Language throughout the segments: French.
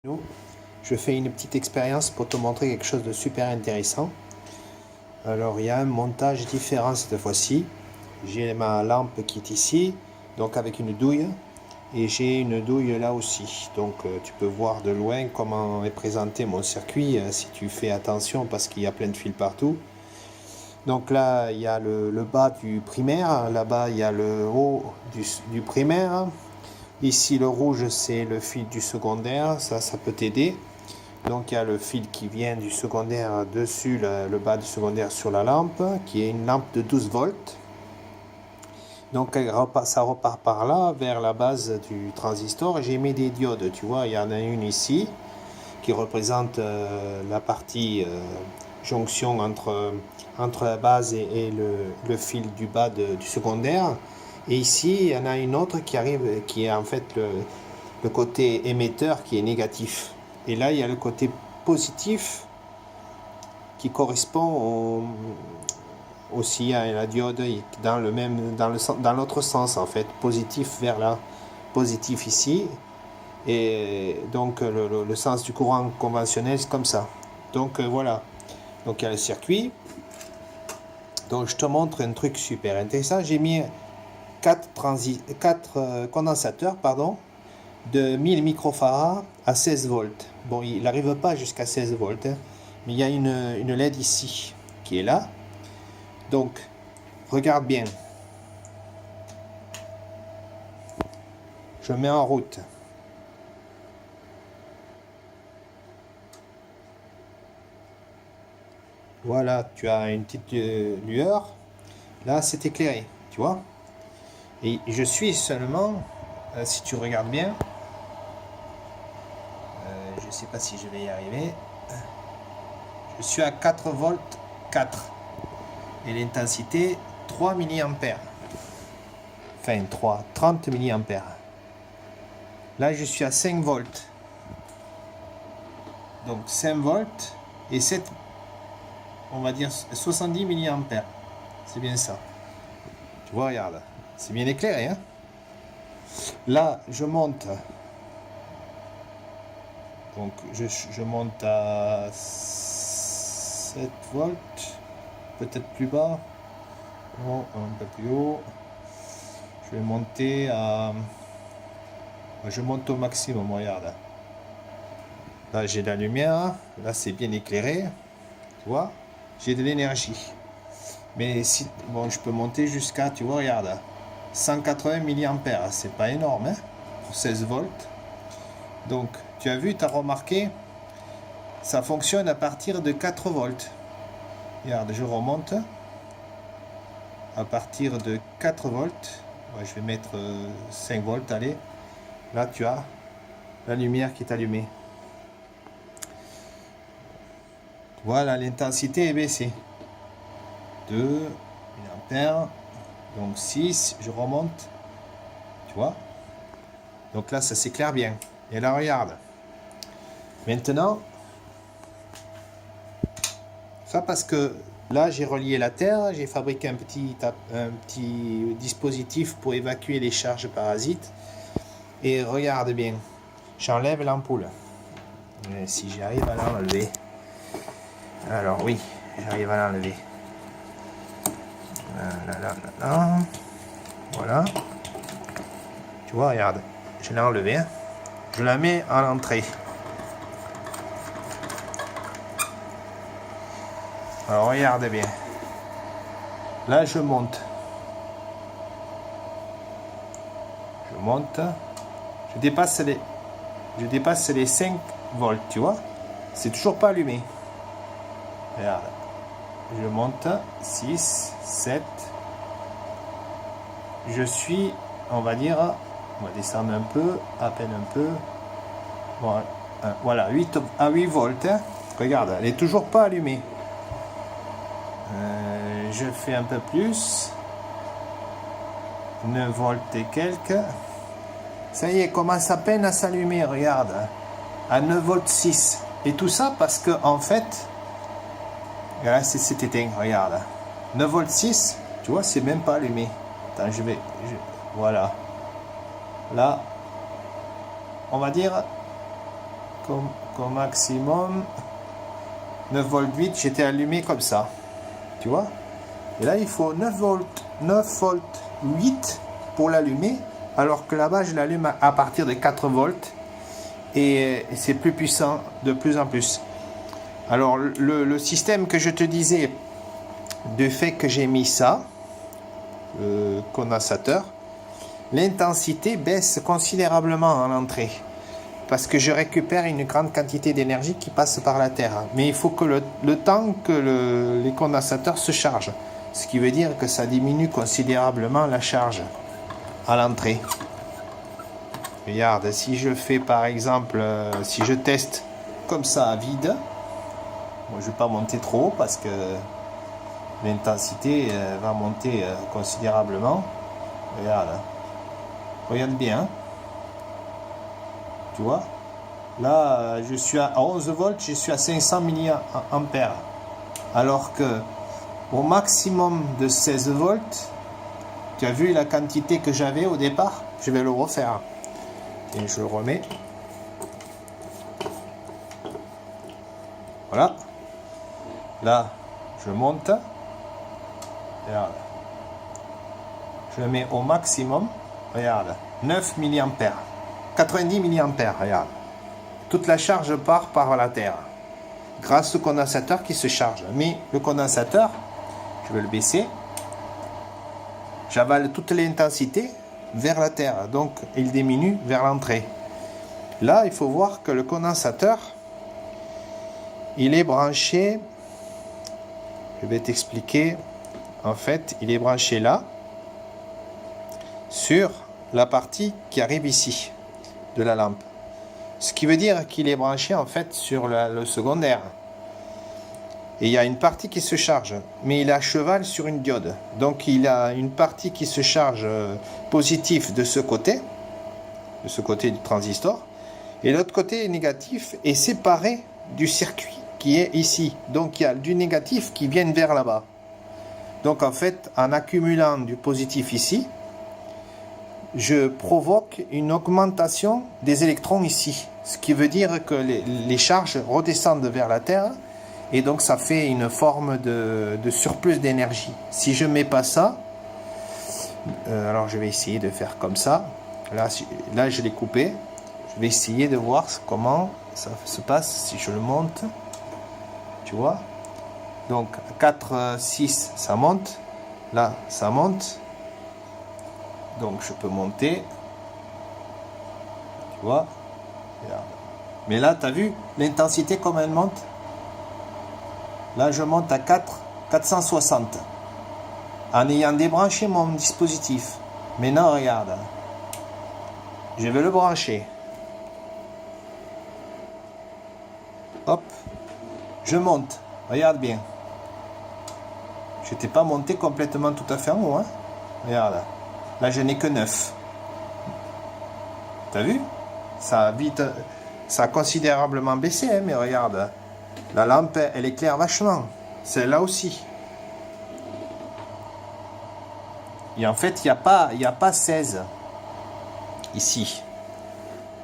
Je fais une petite expérience pour te montrer quelque chose de super intéressant. Alors il y a un montage différent cette fois-ci. J'ai ma lampe qui est ici, donc avec une douille, et j'ai une douille là aussi. Donc tu peux voir de loin comment est présenté mon circuit si tu fais attention parce qu'il y a plein de fils partout. Donc là il y a le bas du primaire, là-bas il y a le haut du primaire. Ici le rouge c'est le fil du secondaire, ça peut t'aider. Donc il y a le fil qui vient du secondaire dessus, le bas du secondaire sur la lampe, qui est une lampe de 12 volts. Donc ça repart par là, vers la base du transistor. J'ai mis des diodes, tu vois, il y en a une ici, qui représente la partie jonction entre la base et le fil du bas du secondaire. Et ici, il y en a une autre qui arrive, qui est en fait le côté émetteur qui est négatif. Et là, il y a le côté positif qui correspond aussi à la diode dans l'autre sens en fait, positif vers là, positif ici. Et donc le sens du courant conventionnel c'est comme ça. Donc voilà. Donc il y a le circuit. Donc je te montre un truc super intéressant. J'ai mis 4 condensateurs de 1000 microfarads à 16 volts. Bon, il n'arrive pas jusqu'à 16 volts, hein, mais il y a une LED ici qui est là. Donc, regarde bien. Je mets en route. Voilà, tu as une petite lueur. Là, c'est éclairé, tu vois. Et je suis seulement, si tu regardes bien, je ne sais pas si je vais y arriver. Je suis à 4 volts 4. Et l'intensité 3 mA. Enfin 30 mA. Là je suis à 5 volts. Donc 5 volts et 7, on va dire 70 mA. C'est bien ça. Tu vois, regarde. C'est bien éclairé, hein. Là je monte. Donc je monte à 7 volts. Peut-être plus bas. Non, un peu plus haut. Je vais monter à... Je monte au maximum, regarde. Là, j'ai de la lumière. Là, c'est bien éclairé. Tu vois? J'ai de l'énergie. Mais si... Bon, je peux monter jusqu'à, tu vois, regarde. 180 mA. C'est pas énorme, hein? Pour 16 volts. Donc, tu as vu, tu as remarqué, ça fonctionne à partir de 4 volts. Regarde, je remonte. À partir de 4 volts. Ouais, je vais mettre 5 volts, allez. Là, tu as la lumière qui est allumée. Voilà, l'intensité est baissée. 2 mA. Donc 6, je remonte. Tu vois? Donc là, ça s'éclaire bien. Et là, regarde. Maintenant, ça parce que là, j'ai relié la terre, j'ai fabriqué un petit dispositif pour évacuer les charges parasites. Et regarde bien, j'enlève l'ampoule. Si j'arrive à l'enlever. Alors oui, j'arrive à l'enlever. Là. Voilà. Tu vois, regarde, je l'ai enlevé. Hein. Je la mets à l'entrée. Alors regarde bien. Là, je monte. Je monte. Je dépasse les 5 volts, tu vois. C'est toujours pas allumé. Regarde. Je monte. 6, 7. Je suis, on va dire, on va descendre un peu, à peine un peu. Voilà, 8 à 8 volts. Hein. Regarde, elle est toujours pas allumée. Je fais un peu plus. 9 volts et quelques. Ça y est, commence à peine à s'allumer, regarde. À 9 volts 6. Et tout ça parce que, en fait, là, c'est éteint, regarde. 9 volts 6, tu vois, c'est même pas allumé. Attends, voilà. Là, on va dire qu'au maximum 9 volts 8, j'étais allumé comme ça. Tu vois? Et là, il faut 9 volts 8 pour l'allumer, alors que là-bas, je l'allume à partir de 4 volts. Et c'est plus puissant de plus en plus. Alors, le système que je te disais, du fait que j'ai mis ça, le condensateur, l'intensité baisse considérablement à l'entrée. Parce que je récupère une grande quantité d'énergie qui passe par la Terre. Mais il faut que le temps que les condensateurs se chargent. Ce qui veut dire que ça diminue considérablement la charge à l'entrée. Regarde, si je fais par exemple, si je teste comme ça à vide, bon, je ne vais pas monter trop haut parce que l'intensité va monter considérablement. Regarde, regarde bien. Tu vois, là je suis à 11 volts, je suis à 500 mA. Alors que au maximum de 16 volts, tu as vu la quantité que j'avais au départ? Je vais le refaire. Et je le remets. Voilà. Là, je monte. Regarde. Je le mets au maximum. Regarde. 9 mA. 90 mA, regarde. Toute la charge part par la Terre. Grâce au condensateur qui se charge. Mais le condensateur, je vais le baisser. J'avale toute l'intensité vers la Terre. Donc, il diminue vers l'entrée. Là, il faut voir que le condensateur, il est branché. Je vais t'expliquer. En fait, il est branché là, sur la partie qui arrive ici de la lampe. Ce qui veut dire qu'il est branché en fait sur le secondaire. Et il y a une partie qui se charge, mais il est à cheval sur une diode. Donc il a une partie qui se charge positif de ce côté du transistor, et l'autre côté négatif est séparé du circuit qui est ici. Donc il y a du négatif qui vient vers là-bas. Donc en fait, en accumulant du positif ici, je provoque une augmentation des électrons ici. Ce qui veut dire que les charges redescendent vers la Terre et donc ça fait une forme de surplus d'énergie. Si je ne mets pas ça, alors je vais essayer de faire comme ça. Là je l'ai coupé. Je vais essayer de voir comment ça se passe si je le monte. Tu vois? Donc 4, 6, ça monte. Là, ça monte. Donc je peux monter, tu vois, regarde. Mais là tu as vu l'intensité comme elle monte. Là je monte à 460 en ayant débranché mon dispositif. Maintenant regarde, je vais le brancher, hop, je monte, regarde bien, je n'étais pas monté complètement tout à fait en haut, hein. Regarde. Là, je n'ai que 9. T'as vu? Ça a considérablement baissé, hein, mais regarde. La lampe, elle éclaire vachement. Celle-là aussi. Et en fait, il n'y a pas 16 ici.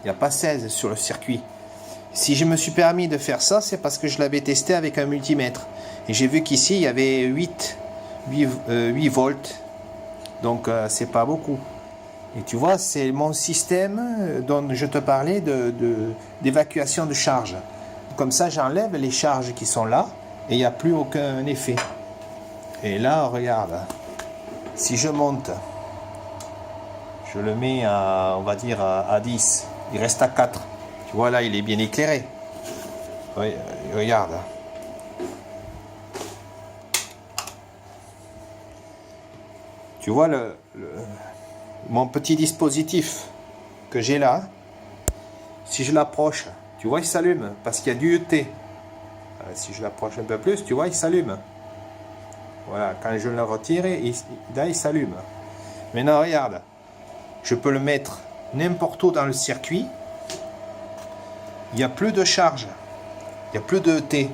Il n'y a pas 16 sur le circuit. Si je me suis permis de faire ça, c'est parce que je l'avais testé avec un multimètre. Et j'ai vu qu'ici, il y avait 8 volts. Donc, c'est pas beaucoup. Et tu vois, c'est mon système dont je te parlais d'évacuation de charge. Comme ça, j'enlève les charges qui sont là et il n'y a plus aucun effet. Et là, regarde, si je monte, je le mets à, on va dire, à 10. Il reste à 4. Tu vois, là, il est bien éclairé. Regarde. Tu vois mon petit dispositif que j'ai là, si je l'approche, tu vois, il s'allume parce qu'il y a du ET. Si je l'approche un peu plus, tu vois, il s'allume. Voilà, quand je le retire, là, il s'allume. Maintenant, regarde, je peux le mettre n'importe où dans le circuit. Il n'y a plus de charge, il n'y a plus de ET.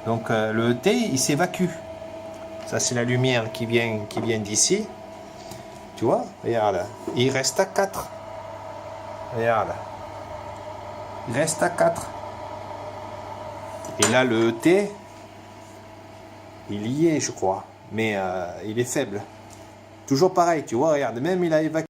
Donc, le ET, il s'évacue. Ça, c'est la lumière qui vient d'ici. Tu vois? Regarde. Il reste à 4. Regarde. Il reste à 4. Et là, le ET, il y est, je crois. Mais il est faible. Toujours pareil, tu vois, regarde, même il a évacué.